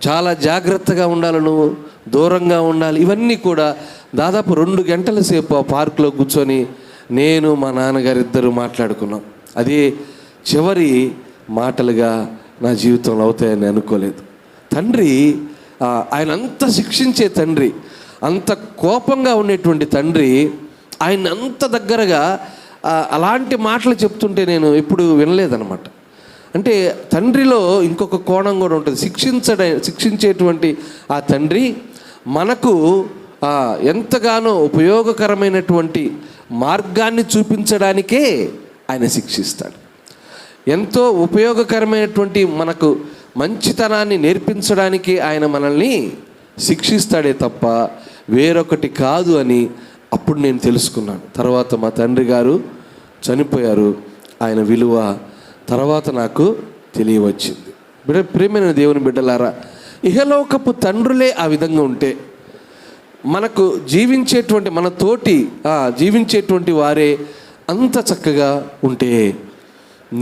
చాలా జాగ్రత్తగా ఉండాలి, నువ్వు దూరంగా ఉండాలి. ఇవన్నీ కూడా దాదాపు 2 గంటల సేపు ఆ పార్కులో కూర్చొని నేను మా నాన్నగారు ఇద్దరు మాట్లాడుకున్నాం. అదే చివరి మాటలుగా నా జీవితంలో అవుతాయని అనుకోలేదు. తండ్రి ఆయన అంత శిక్షించే తండ్రి, అంత కోపంగా ఉండేటువంటి తండ్రి, ఆయన అంత దగ్గరగా అలాంటి మాటలు చెప్తుంటే నేను ఎప్పుడు వినలేదన్నమాట. అంటే తండ్రిలో ఇంకొక కోణం కూడా ఉంటుంది. శిక్షించేటువంటి ఆ తండ్రి మనకు ఎంతగానో ఉపయోగకరమైనటువంటి మార్గాన్ని చూపించడానికే ఆయన శిక్షిస్తాడు. ఎంతో ఉపయోగకరమైనటువంటి మనకు మంచితనాన్ని నేర్పించడానికి ఆయన మనల్ని శిక్షిస్తాడే తప్ప వేరొకటి కాదు అని అప్పుడు నేను తెలుసుకున్నాను. తర్వాత మా తండ్రి గారు చనిపోయారు. ఆయన విలువ తర్వాత నాకు తెలియవచ్చింది. ప్రియమైన దేవుని బిడ్డలారా, ఇహలోకపు తండ్రులే ఆ విధంగా ఉంటే, మనకు జీవించేటువంటి మన తోటి జీవించేటువంటి వారే అంత చక్కగా ఉంటే,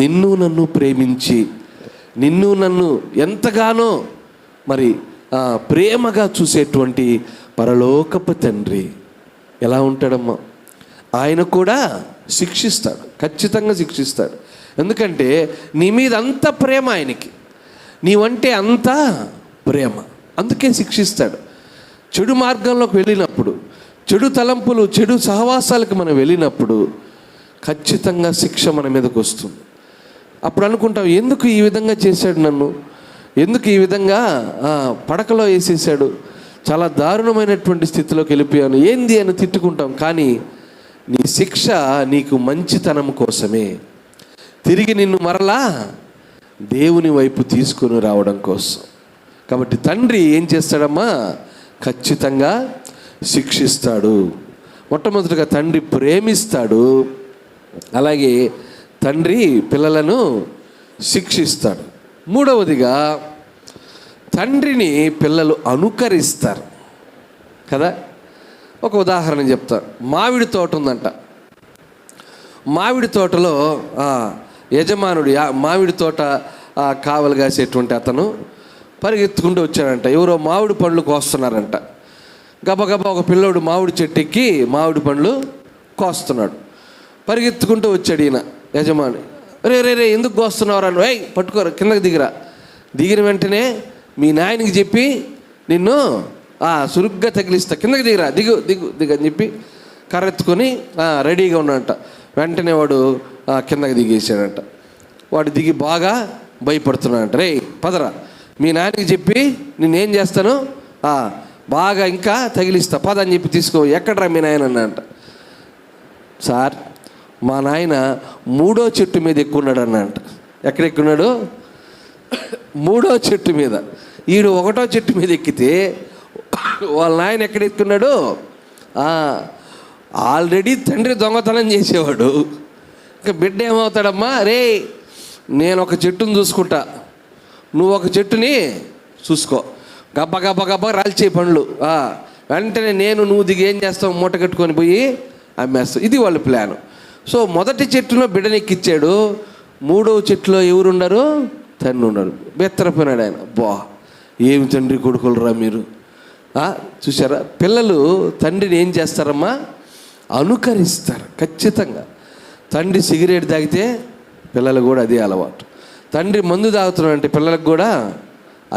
నిన్ను నన్ను ప్రేమించి నిన్ను నన్ను ఎంతగానో మరి ప్రేమగా చూసేటువంటి పరలోకపు తండ్రి ఎలా ఉంటాడమ్మా? ఆయన కూడా శిక్షిస్తాడు, ఖచ్చితంగా శిక్షిస్తాడు. ఎందుకంటే నీ మీద అంత ప్రేమ ఆయనకి, నీవంటే అంత ప్రేమ, అందుకే శిక్షిస్తాడు. చెడు మార్గంలోకి వెళ్ళినప్పుడు, చెడు తలంపులు, చెడు సహవాసాలకు మనం వెళ్ళినప్పుడు ఖచ్చితంగా శిక్ష మన మీదకి వస్తుంది. అప్పుడు అనుకుంటాం, ఎందుకు ఈ విధంగా చేశాడు నన్ను, ఎందుకు ఈ విధంగా పడకలో వేసేసాడు, చాలా దారుణమైనటువంటి స్థితిలోకి వెళ్ళిపోయాను, ఏంది అని తిట్టుకుంటాం. కానీ నీ శిక్ష నీకు మంచితనం కోసమే, తిరిగి నిన్ను మరలా దేవుని వైపు తీసుకుని రావడం కోసం. కాబట్టి తండ్రి ఏం చేస్తాడమ్మా? ఖచ్చితంగా శిక్షిస్తాడు. మొట్టమొదటిగా తండ్రి ప్రేమిస్తాడు, అలాగే తండ్రి పిల్లలను శిక్షిస్తాడు. మూడవదిగా తండ్రిని పిల్లలు అనుకరిస్తారు కదా. ఒక ఉదాహరణ చెప్తా. మామిడి తోట ఉందంట. మామిడి తోటలో యజమానుడు మామిడి తోట కావలి కాసేటువంటి అతను పరిగెత్తుకుంటూ వచ్చాడంట. ఎవరో మామిడి పండ్లు కోస్తున్నారంట. గబగబా ఒక పిల్లోడు మామిడి చెట్టు ఎక్కి మామిడి పండ్లు కోస్తున్నాడు. పరిగెత్తుకుంటూ వచ్చాడు ఈయన యజమాని. రే రే రే ఎందుకు కోస్తున్నావు అని, ఏయ్ పట్టుకోరా, కిందకి దిగిరా. దిగిన వెంటనే మీ నాయనకి చెప్పి నిన్ను సురుగ్గా తగిలిస్తా, కిందకి దిగిరా, దిగు దిగు దిగు అని చెప్పి కర్రెత్తుకొని రెడీగా ఉన్నాడంట. వెంటనే వాడు కిందకి దిగేసాడంట. వాడు దిగి బాగా భయపడుతున్నాడంట. రే పదరా, మీ నాయనకి చెప్పి నేనేం చేస్తాను, బాగా ఇంకా తగిలిస్తా, పద అని చెప్పి తీసుకో. ఎక్కడరా మీ నాయన అన్నంట. సార్, మా నాయన 3వ చెట్టు మీద ఎక్కున్నాడు అన్నంట. ఎక్కడెక్కున్నాడు? 3వ చెట్టు మీద. ఈడు 1వ చెట్టు మీద ఎక్కితే వాళ్ళ నాయన ఎక్కడ ఎక్కున్నాడు? ఆల్రెడీ తండ్రి దొంగతనం చేసేవాడు. ఇంకా బిడ్డ ఏమవుతాడమ్మా? రే, నేను ఒక చెట్టుని చూసుకుంటా, నువ్వు ఒక చెట్టుని చూసుకో, గబ్బ గబ్బ గబ్బ రాల్చే పండ్లు, వెంటనే నువ్వు దిగి ఏం చేస్తావు, మూట కట్టుకొని పోయి అమ్మేస్తావు. ఇది వాళ్ళ ప్లాను. సో మొదటి చెట్టులో బిడ్డనెక్కిచ్చాడు, 3వ చెట్టులో ఎవరున్నారు? తండ్రి ఉన్నారు. బెత్తరపోయినాడు ఆయన. ఏమి తండ్రి కొడుకులరా మీరు. చూసారా, పిల్లలు తండ్రిని ఏం చేస్తారమ్మా? అనుకరిస్తారు ఖచ్చితంగా. తండ్రి సిగరెట్ తాగితే పిల్లలు కూడా అదే అలవాటు. తండ్రి మందు తాగుతున్నాడంటే పిల్లలకు కూడా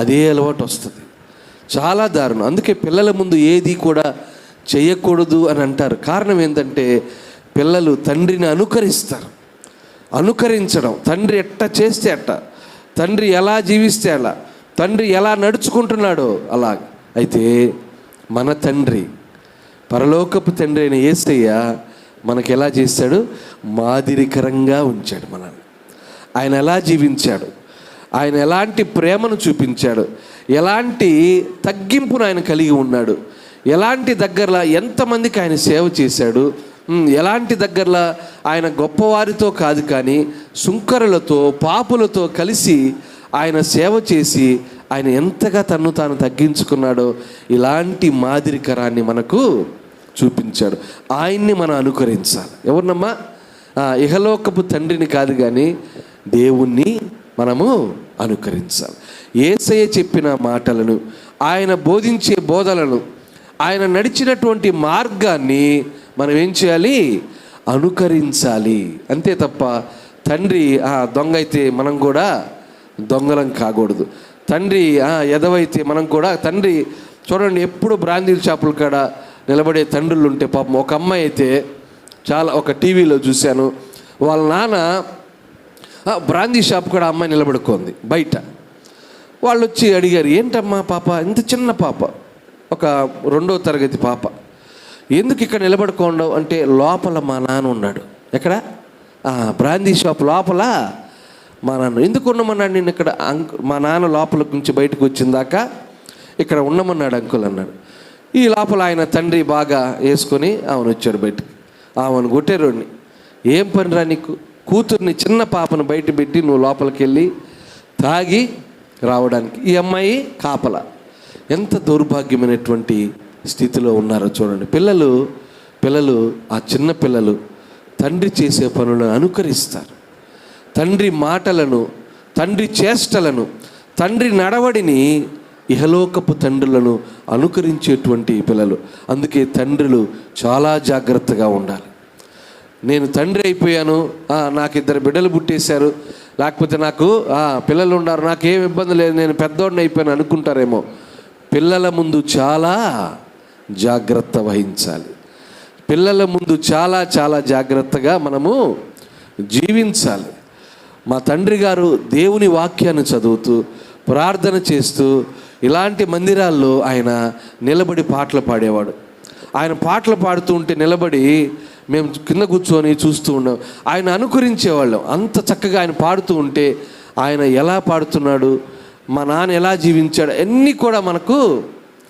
అదే అలవాటు వస్తుంది. చాలా దారుణం. అందుకే పిల్లల ముందు ఏది కూడా చేయకూడదు అని అంటారు. కారణం ఏంటంటే పిల్లలు తండ్రిని అనుకరిస్తారు. అనుకరించడం, తండ్రి ఎట్ట చేస్తే అట్ట, తండ్రి ఎలా జీవిస్తే అలా, తండ్రి ఎలా నడుచుకుంటున్నాడో అలా. అయితే మన తండ్రి, పరలోకపు తండ్రి అయిన యేసయ్య మనకు ఎలా చేశాడు? మాదిరికరంగా ఉంచాడు మనల్ని. ఆయన ఎలా జీవించాడు, ఆయన ఎలాంటి ప్రేమను చూపించాడు, ఎలాంటి తగ్గింపును ఆయన కలిగి ఉన్నాడు, ఎలాంటి దగ్గరలో ఎంతమందికి ఆయన సేవ చేశాడు, ఎలాంటి దగ్గరలో ఆయన గొప్పవారితో కాదు కానీ సుంకరులతో, పాపులతో కలిసి ఆయన సేవ చేసి ఆయన ఎంతగా తన్ను తాను తగ్గించుకున్నాడో ఇలాంటి మాదిరికరాన్ని మనకు చూపించాడు. ఆయన్ని మనం అనుకరించాలి. ఎవరినమ్మా? ఇహలోకపు తండ్రిని కాదు కానీ దేవుణ్ణి మనము అనుకరించాలి. యేసయ్య చెప్పిన మాటలను, ఆయన బోధించే బోధలను, ఆయన నడిచినటువంటి మార్గాన్ని మనం ఏం చేయాలి? అనుకరించాలి. అంతే తప్ప తండ్రి దొంగ అయితే మనం కూడా దొంగలం కాకూడదు. తండ్రి ఎదవైతే మనం కూడా, తండ్రి చూడండి ఎప్పుడు బ్రాందీల షాపుల కాడ నిలబడే తండ్రులు ఉంటే పాపం. ఒక అమ్మాయి అయితే ఒక టీవీలో చూశాను, వాళ్ళ నాన్న బ్రాందీ షాప్ కూడా అమ్మాయి నిలబడుకుంది బయట. వాళ్ళు వచ్చి అడిగారు, ఏంటమ్మా పాప, ఇంత చిన్న పాప, ఒక 2వ తరగతి పాప, ఎందుకు ఇక్కడ నిలబడుకోండవు అంటే, లోపల మా నాన్న ఉన్నాడు. ఎక్కడ? బ్రాందీ షాప్ లోపల మా నాన్న. ఎందుకు ఉండమన్నాడు నేను ఇక్కడ? మా నాన్న లోపల నుంచి బయటకు వచ్చిందాక ఇక్కడ ఉండమన్నాడు అంకుల్ అన్నాడు. ఈ లోపల ఆయన తండ్రి బాగా వేసుకొని ఆమెను వచ్చాడు బయటకు. ఆమెను కొట్టారోడిని. ఏం పనిరా నీకు? కూతుర్ని, చిన్న పాపను బయట పెట్టి నువ్వు లోపలికి వెళ్ళి తాగి రావడానికి. ఈ అమ్మాయి కాపల. ఎంత దౌర్భాగ్యమైనటువంటి స్థితిలో ఉన్నారో చూడండి. పిల్లలు ఆ చిన్న పిల్లలు తండ్రి చేసే పనులను అనుకరిస్తారు. తండ్రి మాటలను, తండ్రి చేష్టలను, తండ్రి నడవడిని, ఇహలోకపు తండ్రులను అనుకరించేటువంటి పిల్లలు. అందుకే తండ్రులు చాలా జాగ్రత్తగా ఉండాలి. నేను తండ్రి అయిపోయాను, నాకు 2 బిడ్డలు పుట్టేశారు, లేకపోతే నాకు పిల్లలు ఉన్నారు, నాకేం ఇబ్బంది లేదు, నేను పెద్దోడిని అయిపోయాను అనుకుంటారేమో. పిల్లల ముందు చాలా జాగ్రత్త వహించాలి. పిల్లల ముందు చాలా చాలా జాగ్రత్తగా మనము జీవించాలి. మా తండ్రి గారు దేవుని వాక్యాన్ని చదువుతూ, ప్రార్థన చేస్తూ, ఇలాంటి మందిరాల్లో ఆయన నిలబడి పాటలు పాడేవాడు. ఆయన పాటలు పాడుతూ ఉంటే నిలబడి మేము కింద కూర్చొని చూస్తూ ఉన్నాం. ఆయన అనుకరించేవాళ్ళం. అంత చక్కగా ఆయన పాడుతూ ఉంటే ఆయన ఎలా పాడుతున్నాడు, మా నాన్న ఎలా జీవించాడు, అన్నీ కూడా మనకు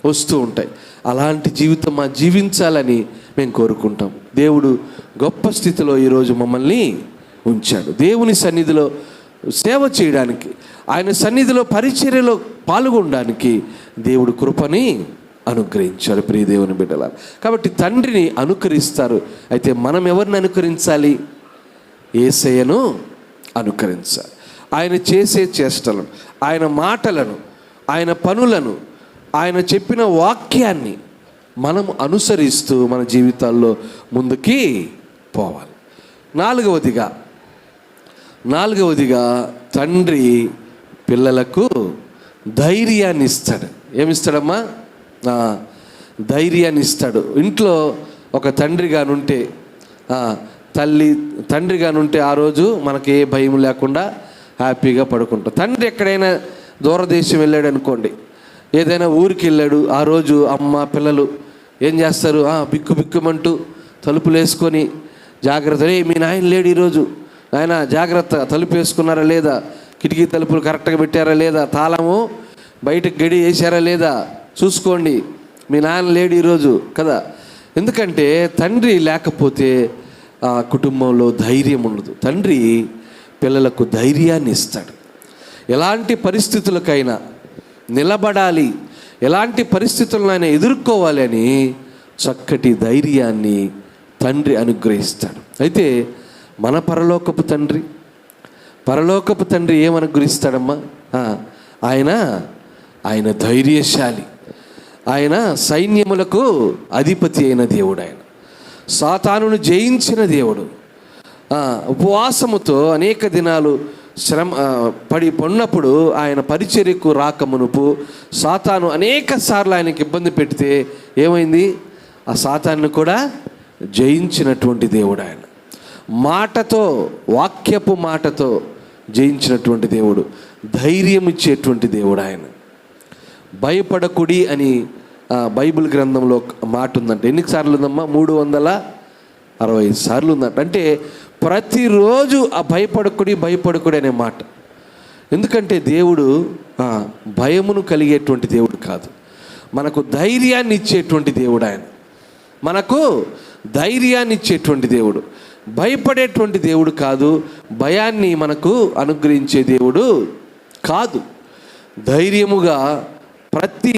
వస్తూ ఉంటాయి. అలాంటి జీవితం జీవించాలని మేము కోరుకుంటాం. దేవుడు గొప్ప స్థితిలో ఈరోజు మమ్మల్ని ఉంచాడు. దేవుని సన్నిధిలో సేవ చేయడానికి, ఆయన సన్నిధిలో పరిచర్యలో పాల్గొనడానికి దేవుడు కృపని అనుగ్రహించాడు. ప్రియ దేవుని బిడ్డలారా, కాబట్టి తండ్రిని అనుకరిస్తారు. అయితే మనం ఎవరిని అనుకరించాలి? యేసయ్యను అనుకరించాలి. ఆయన చేసే చేష్టలను, ఆయన మాటలను, ఆయన పనులను, ఆయన చెప్పిన వాక్యాన్ని మనం అనుసరిస్తూ మన జీవితాల్లో ముందుకి పోవాలి. నాలుగవదిగా తండ్రి పిల్లలకు ధైర్యాన్ని ఇస్తాడు. ఏమిస్తాడమ్మా? ధైర్యాన్ని ఇస్తాడు. ఇంట్లో ఒక తండ్రిగానుంటే, తండ్రిగానుంటే ఆ రోజు మనకి ఏ భయం లేకుండా హ్యాపీగా పడుకుంటాం. తండ్రి ఎక్కడైనా దూరదేశం వెళ్ళాడు అనుకోండి, ఏదైనా ఊరికి వెళ్ళాడు, ఆ రోజు అమ్మ పిల్లలు ఏం చేస్తారు? బిక్కుమంటూ తలుపులు వేసుకొని జాగ్రత్త, మీ నాయన లేడు ఈరోజు, ఆయన జాగ్రత్త, తలుపు వేసుకున్నారా లేదా, కిటికీ తలుపులు కరెక్ట్గా పెట్టారా లేదా, తాళము బయటకు గడి వేసారా లేదా చూసుకోండి, మీ నాన్న లేడు ఈరోజు కదా. ఎందుకంటే తండ్రి లేకపోతే ఆ కుటుంబంలో ధైర్యం ఉండదు. తండ్రి పిల్లలకు ధైర్యాన్ని ఇస్తాడు. ఎలాంటి పరిస్థితులకైనా నిలబడాలి, ఎలాంటి పరిస్థితులను ఆయన ఎదుర్కోవాలి అని చక్కటి ధైర్యాన్ని తండ్రి అనుగ్రహిస్తాడు. అయితే మన పరలోకపు తండ్రి ఏమనుగ్రహిస్తాడమ్మా? ఆయన ధైర్యశాలి, ఆయన సైన్యములకు అధిపతి అయిన దేవుడు, ఆయన సాతానును జయించిన దేవుడు. ఉపవాసముతో అనేక దినాలు పడినప్పుడు ఆయన పరిచర్యకు రాకమునుపు సాతాను అనేక సార్లు ఆయనకి ఇబ్బంది పెడితే ఏమైంది? ఆ సాతాను కూడా జయించినటువంటి దేవుడు ఆయన. మాటతో, వాక్యపు మాటతో జయించినటువంటి దేవుడు, ధైర్యం ఇచ్చేటువంటి దేవుడు ఆయన. భయపడకుడి అని బైబిల్ గ్రంథంలో మాట ఉందంట. ఎన్నిసార్లు ఉందమ్మా? 365 సార్లు ఉందంట. అంటే ప్రతిరోజు ఆ భయపడకుడి అనే మాట. ఎందుకంటే దేవుడు భయమును కలిగేటువంటి దేవుడు కాదు, మనకు ధైర్యాన్ని ఇచ్చేటువంటి దేవుడు ఆయన. మనకు ధైర్యాన్ని ఇచ్చేటువంటి దేవుడు, భయపడేటువంటి దేవుడు కాదు, భయాన్ని మనకు అనుగ్రహించే దేవుడు కాదు. ధైర్యముగా ప్రతి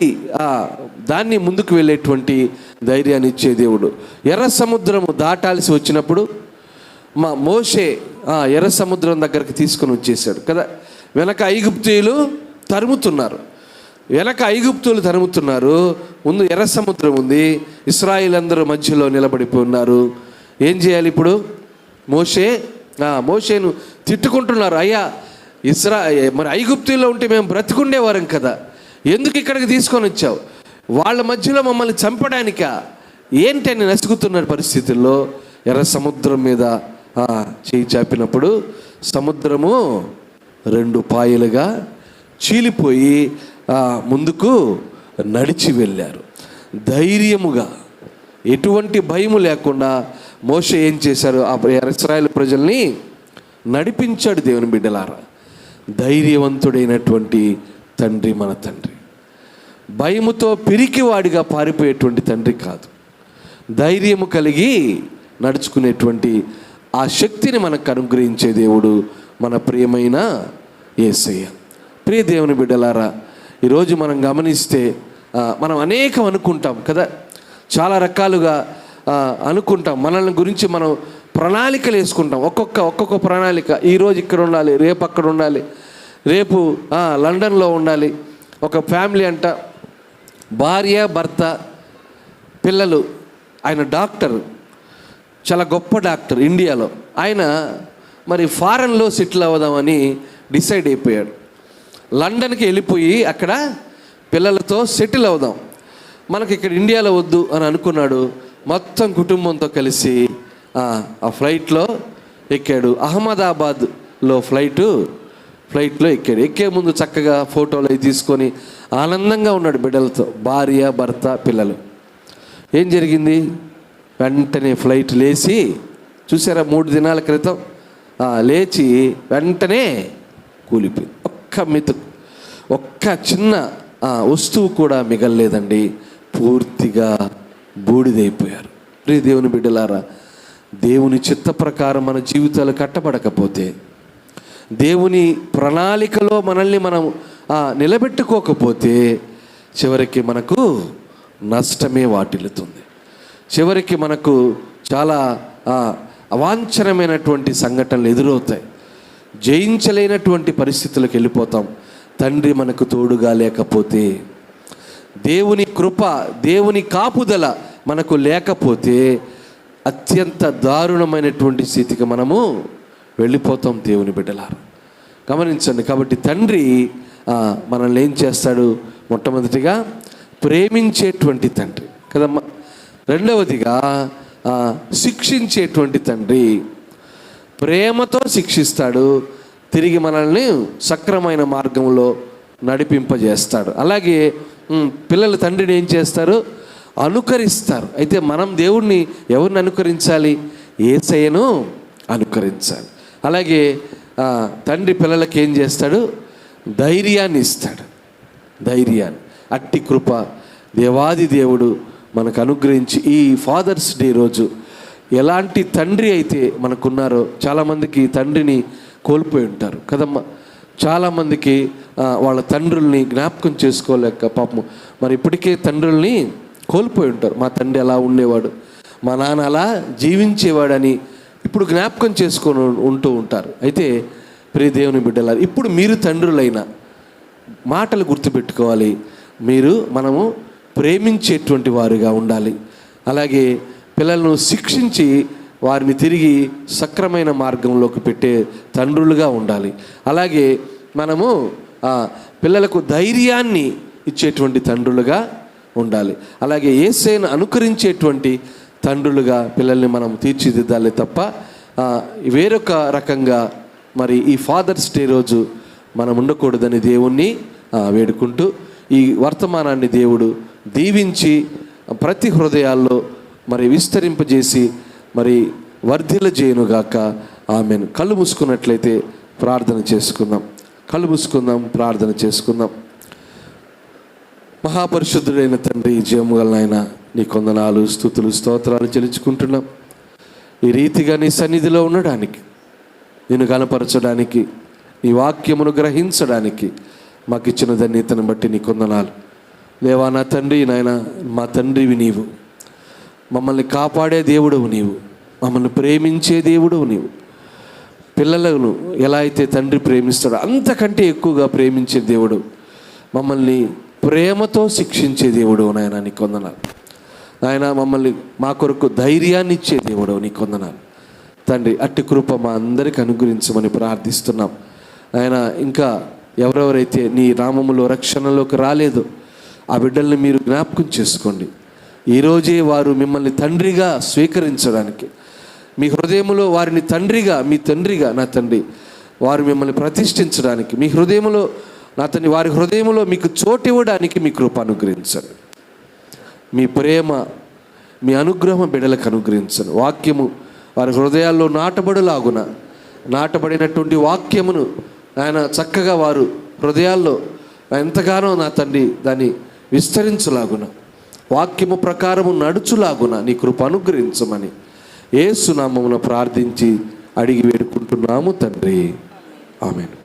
దాన్ని ముందుకు వెళ్ళేటువంటి ధైర్యాన్ని ఇచ్చే దేవుడు. ఎర్ర సముద్రము దాటాల్సి వచ్చినప్పుడు మోషే ఎర్ర సముద్రం దగ్గరికి తీసుకొని వచ్చేసాడు కదా. వెనక ఐగుప్తీయులు తరుముతున్నారు, ముందు ఎర్ర సముద్రం ఉంది, ఇశ్రాయేలు అందరూ మధ్యలో నిలబడిపోయి ఉన్నారు. ఏం చేయాలి ఇప్పుడు? మోషే మోషేను తిట్టుకుంటున్నారు. అయ్యా మరి ఐగుప్తులో ఉంటే మేము బ్రతికుండేవారం కదా, ఎందుకు ఇక్కడికి తీసుకొని వచ్చావు? వాళ్ళ మధ్యలో మమ్మల్ని చంపడానికా ఏంటి అని నసుగుతున్న పరిస్థితుల్లో ఎర్ర సముద్రం మీద చేయి చాపినప్పుడు సముద్రము 2 పాయలుగా చీలిపోయి ముందుకు నడిచి వెళ్ళారు. ధైర్యముగా, ఎటువంటి భయము లేకుండా మోషే ఏం చేశారు? ఆ ఇశ్రాయేలు ప్రజల్ని నడిపించాడు. దేవుని బిడ్డలారా, ధైర్యవంతుడైనటువంటి తండ్రి మన తండ్రి. భయముతో పిరికివాడిగా పారిపోయేటువంటి తండ్రి కాదు, ధైర్యము కలిగి నడుచుకునేటువంటి ఆ శక్తిని మనకు అనుగ్రహించే దేవుడు మన ప్రియమైన యేసయ్య. ప్రియ దేవుని బిడ్డలారా, ఈరోజు మనం గమనిస్తే మనం అనేకం అనుకుంటాం కదా, చాలా రకాలుగా అనుకుంటాం. మనల్ని గురించి మనం ప్రణాళికలు వేసుకుంటాం. ఒక్కొక్క ప్రణాళిక. ఈరోజు ఇక్కడ ఉండాలి, రేపు అక్కడ ఉండాలి, రేపు లండన్లో ఉండాలి. ఒక ఫ్యామిలీ అంట, భార్య, భర్త, పిల్లలు. ఆయన డాక్టర్, చాలా గొప్ప డాక్టర్ ఇండియాలో. ఆయన మరి ఫారెన్లో సెటిల్ అవ్వదామని డిసైడ్ అయిపోయాడు. లండన్కి వెళ్ళిపోయి అక్కడ పిల్లలతో సెటిల్ అవుదాం, మనకి ఇక్కడ ఇండియాలో వద్దు అని అనుకున్నాడు. మొత్తం కుటుంబంతో కలిసి ఆ ఫ్లైట్లో ఎక్కాడు. అహ్మదాబాద్లో ఫ్లైట్లో ఎక్కాడు. ఎక్కే ముందు చక్కగా ఫోటోలు అవి తీసుకొని ఆనందంగా ఉన్నాడు బిడ్డలతో, భార్య, భర్త, పిల్లలు. ఏం జరిగింది? వెంటనే ఫ్లైట్ లేచి, చూసారా 3 దినాల క్రితం లేచి వెంటనే కూలిపోయింది. ఒక్క చిన్న వస్తువు కూడా మిగలలేదండి. పూర్తిగా బూడిదైపోయారు. ప్రియ దేవుని బిడ్డలారా, దేవుని చిత్త ప్రకారం మన జీవితాలు కట్టబడకపోతే, దేవుని ప్రణాళికలో మనల్ని మనం నిలబెట్టుకోకపోతే చివరికి మనకు నష్టమే వాటిల్లుతుంది. చివరికి మనకు చాలా అవాంఛనమైనటువంటి సంఘటనలు ఎదురవుతాయి. జయించలేనటువంటి పరిస్థితులకు వెళ్ళిపోతాం. తండ్రి మనకు తోడుగా లేకపోతే, దేవుని కృప, దేవుని కాపుదల మనకు లేకపోతే అత్యంత దారుణమైనటువంటి స్థితికి మనము వెళ్ళిపోతాం. దేవుని బిడ్డలారా గమనించండి. కాబట్టి తండ్రి మనల్ని ఏం చేస్తాడు? మొట్టమొదటిగా ప్రేమించేటువంటి తండ్రి కదమ్మా. రెండవదిగా శిక్షించేటువంటి తండ్రి. ప్రేమతో శిక్షిస్తాడు, తిరిగి మనల్ని సక్రమైన మార్గంలో నడిపింపజేస్తాడు. అలాగే పిల్లలు తండ్రిని ఏం చేస్తారు? అనుకరిస్తారు. అయితే మనం దేవుణ్ణి ఎవరిని అనుకరించాలి? యేసయ్యను అనుకరించాలి. అలాగే తండ్రి పిల్లలకి ఏం చేస్తాడు? ధైర్యాన్ని ఇస్తాడు. ధైర్యాన్ని, అట్టి కృప దేవాది దేవుడు మనకు అనుగ్రహించి ఈ ఫాదర్స్ డే రోజు ఎలాంటి తండ్రి అయితే మనకున్నారో, చాలామందికి తండ్రిని కోల్పోయి ఉంటారు కదమ్మా. చాలామందికి వాళ్ళ తండ్రుల్ని జ్ఞాపకం చేసుకోలేక పాపం మరి ఇప్పటికే తండ్రుల్ని కోల్పోయి ఉంటారు. మా తండ్రి అలా ఉండేవాడు, మా నాన్న అలా జీవించేవాడని ఇప్పుడు జ్ఞాపకం చేసుకొని ఉంటూ ఉంటారు. అయితే ప్రియ దేవుని బిడ్డలారా, ఇప్పుడు మీరు తండ్రులైన మాటలు గుర్తుపెట్టుకోవాలి. మనము ప్రేమించేటువంటి వారుగా ఉండాలి. అలాగే పిల్లలను శిక్షించి వారిని తిరిగి సక్రమైన మార్గంలోకి పెట్టే తండ్రులుగా ఉండాలి. అలాగే మనము పిల్లలకు ధైర్యాన్ని ఇచ్చేటువంటి తండ్రులుగా ఉండాలి. అలాగే యేసయ్యను అనుకరించేటువంటి తండ్రులుగా పిల్లల్ని మనం తీర్చిదిద్దాలి తప్ప వేరొక రకంగా మరి ఈ ఫాదర్స్ డే రోజు మనం ఉండకూడదని దేవుణ్ణి వేడుకుంటూ ఈ వర్తమానాన్ని దేవుడు దీవించి ప్రతి హృదయాల్లో మరి విస్తరింపజేసి మరి వర్ధిల్ల చేయనుగాక. ఆమెను. కళ్ళు మూసుకున్నట్లయితే ప్రార్థన చేసుకుందాం. కళ్ళు మూసుకుందాం, ప్రార్థన చేసుకుందాం. మహాపరిశుద్ధుడైన తండ్రి, జీవముగల నాయన, నీ కొందనాలు, స్తుతులు, స్తోత్రాలు చెల్లించుకుంటున్నాం. ఈ రీతిగా నీ సన్నిధిలో ఉండడానికి, నిన్ను కనపరచడానికి, నీ వాక్యమును గ్రహించడానికి మాకు ఇచ్చిన ధన్యతను బట్టి నీ కొందనాలు. దేవా నా తండ్రి, నాయన మా తండ్రివి నీవు, మమ్మల్ని కాపాడే దేవుడవు నీవు, మమ్మల్ని ప్రేమించే దేవుడవు నీవు. పిల్లలను ఎలా అయితే తండ్రి ప్రేమిస్తాడో అంతకంటే ఎక్కువగా ప్రేమించే దేవుడు, మమ్మల్ని ప్రేమతో శిక్షించే దేవుడు నాయన నీ కొందనాలు. నాయన మమ్మల్ని మా కొరకు ధైర్యాన్ని ఇచ్చే దేవుడు నీ కొందనాలు. తండ్రి అట్టి కృప మా అందరికి అనుగ్రహించమని ప్రార్థిస్తున్నాం. ఆయన ఇంకా ఎవరెవరైతే నీ నామములో రక్షణలోకి రాలేదో ఆ బిడ్డల్ని మీరు జ్ఞాపకం చేసుకోండి. ఈరోజే వారు మిమ్మల్ని తండ్రిగా స్వీకరించడానికి, మీ హృదయంలో వారిని తండ్రిగా, మీ తండ్రిగా నా తండ్రి, వారు మిమ్మల్ని ప్రతిష్ఠించడానికి, మీ హృదయంలో నా తండ్రి, వారి హృదయంలో మీకు చోటు ఇవ్వడానికి మీ కృప అనుగ్రహించండి. మీ ప్రేమ, మీ అనుగ్రహం బిడ్డలకు అనుగ్రహించండి. వాక్యము వారి హృదయాల్లో నాటబడులాగున, నాటబడినటువంటి వాక్యమును ఆయన చక్కగా వారు హృదయాల్లో ఎంతగానో నా తండ్రి దాన్ని విస్తరించలాగున, వాక్యము ప్రకారము నడుచులాగున నీ కృప అనుగ్రహించమని యేసు నామమున ప్రార్థించి అడిగి వేడుకుంటున్నాము తండ్రి. ఆమేన్.